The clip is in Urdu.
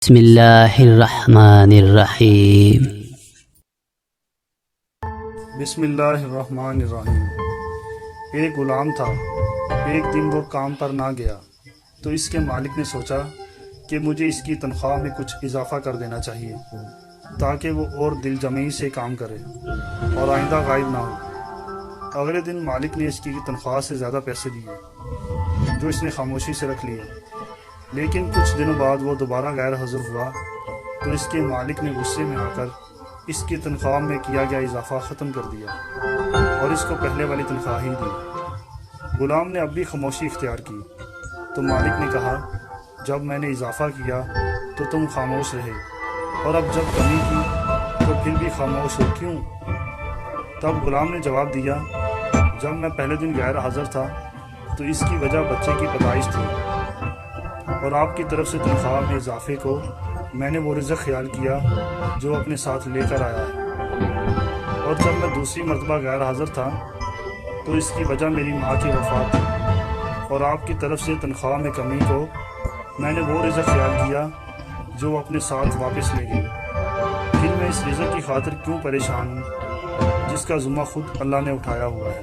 بسم اللہ الرحمن الرحیم۔ بسم اللہ الرحمن الرحیم۔ ایک غلام تھا۔ ایک دن وہ کام پر نہ گیا تو اس کے مالک نے سوچا کہ مجھے اس کی تنخواہ میں کچھ اضافہ کر دینا چاہیے تاکہ وہ اور دل جمعی سے کام کرے اور آئندہ غائب نہ ہو۔ اگلے دن مالک نے اس کی تنخواہ سے زیادہ پیسے دیے جو اس نے خاموشی سے رکھ لیے، لیکن کچھ دنوں بعد وہ دوبارہ غیر حاضر ہوا تو اس کے مالک نے غصے میں آ کر اس کی تنخواہ میں کیا گیا اضافہ ختم کر دیا اور اس کو پہلے والی تنخواہ ہی دی۔ غلام نے اب بھی خاموشی اختیار کی تو مالک نے کہا، جب میں نے اضافہ کیا تو تم خاموش رہے، اور اب جب کمی کی تو پھر بھی خاموش ہو کیوں؟ تب غلام نے جواب دیا، جب میں پہلے دن غیر حاضر تھا تو اس کی وجہ بچے کی پیدائش تھی، اور آپ کی طرف سے تنخواہ میں اضافے کو میں نے وہ رزق خیال کیا جو اپنے ساتھ لے کر آیا ہے، اور جب میں دوسری مرتبہ غیر حاضر تھا تو اس کی وجہ میری ماں کی وفات تھی، اور آپ کی طرف سے تنخواہ میں کمی کو میں نے وہ رزق خیال کیا جو وہ اپنے ساتھ واپس لے گئی۔ پھر میں اس رزق کی خاطر کیوں پریشان ہوں جس کا ذمہ خود اللہ نے اٹھایا ہوا ہے۔